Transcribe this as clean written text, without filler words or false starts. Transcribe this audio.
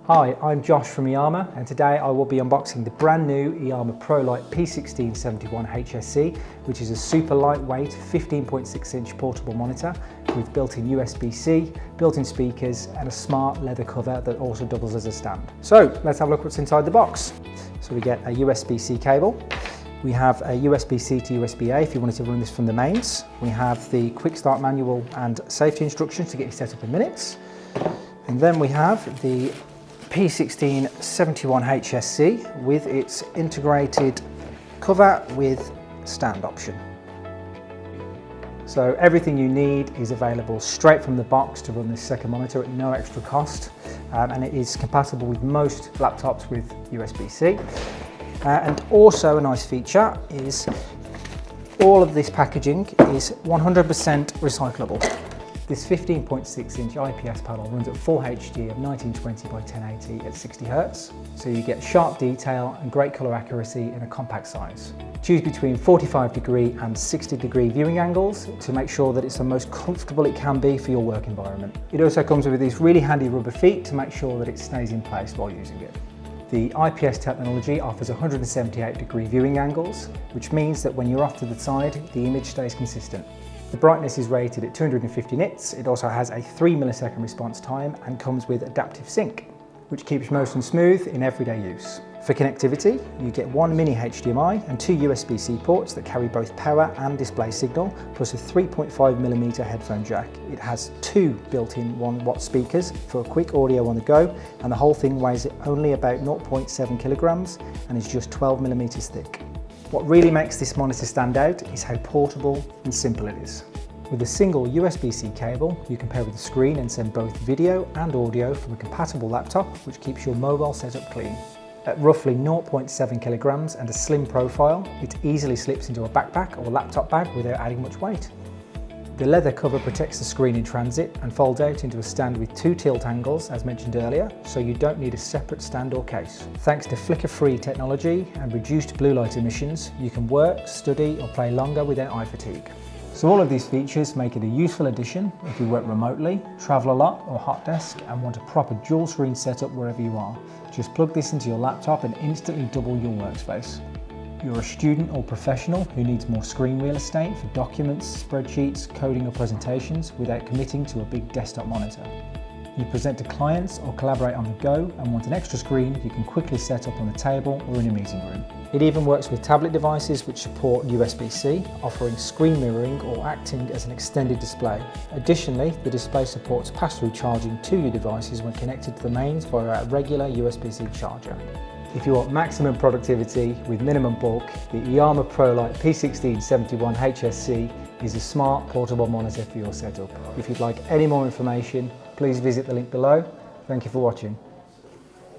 Hi, I'm Josh from iiyama, and today I will be unboxing the brand new iiyama ProLite P1671HSC, which is a super lightweight 15.6-inch portable monitor with built-in USB-C, built-in speakers and a smart leather cover that also doubles as a stand. So let's have a look what's inside the box. So we get a USB-C cable. We have a USB-C to USB-A if you wanted to run this from the mains. We have the quick start manual and safety instructions to get you set up in minutes. And then we have the P1671HSC with its integrated cover with stand option. So everything you need is available straight from the box to run this second monitor at no extra cost, and it is compatible with most laptops with USB-C. And also a nice feature is all of this packaging is 100% recyclable. This 15.6-inch IPS panel runs at full HD of 1920 by 1080 at 60 Hz, so you get sharp detail and great colour accuracy in a compact size. Choose between 45° and 60° viewing angles to make sure that it's the most comfortable it can be for your work environment. It also comes with these really handy rubber feet to make sure that it stays in place while using it. The IPS technology offers 178° viewing angles, which means that when you're off to the side, the image stays consistent. The brightness is rated at 250 nits. It also has a 3-millisecond response time and comes with adaptive sync, which keeps motion smooth in everyday use. For connectivity, you get one mini HDMI and two USB-C ports that carry both power and display signal, plus a 3.5mm headphone jack. It has two built-in 1-watt speakers for quick audio on the go, and the whole thing weighs only about 0.7 kilograms and is just 12mm thick. What really makes this monitor stand out is how portable and simple it is. With a single USB-C cable, you can pair with the screen and send both video and audio from a compatible laptop, which keeps your mobile setup clean. At roughly 0.7 kilograms and a slim profile, it easily slips into a backpack or laptop bag without adding much weight. The leather cover protects the screen in transit and folds out into a stand with two tilt angles, as mentioned earlier, so you don't need a separate stand or case. Thanks to flicker-free technology and reduced blue light emissions, you can work, study or play longer without eye fatigue. So all of these features make it a useful addition if you work remotely, travel a lot or hot desk and want a proper dual screen setup wherever you are. Just plug this into your laptop and instantly double your workspace. You're a student or professional who needs more screen real estate for documents, spreadsheets, coding or presentations without committing to a big desktop monitor. You present to clients or collaborate on the go and want an extra screen you can quickly set up on the table or in a meeting room. It even works with tablet devices which support USB-C, offering screen mirroring or acting as an extended display. Additionally, the display supports pass-through charging to your devices when connected to the mains via a regular USB-C charger. If you want maximum productivity with minimum bulk, the iiyama ProLite P1671HSC is a smart portable monitor for your setup. If you'd like any more information, please visit the link below. Thank you for watching.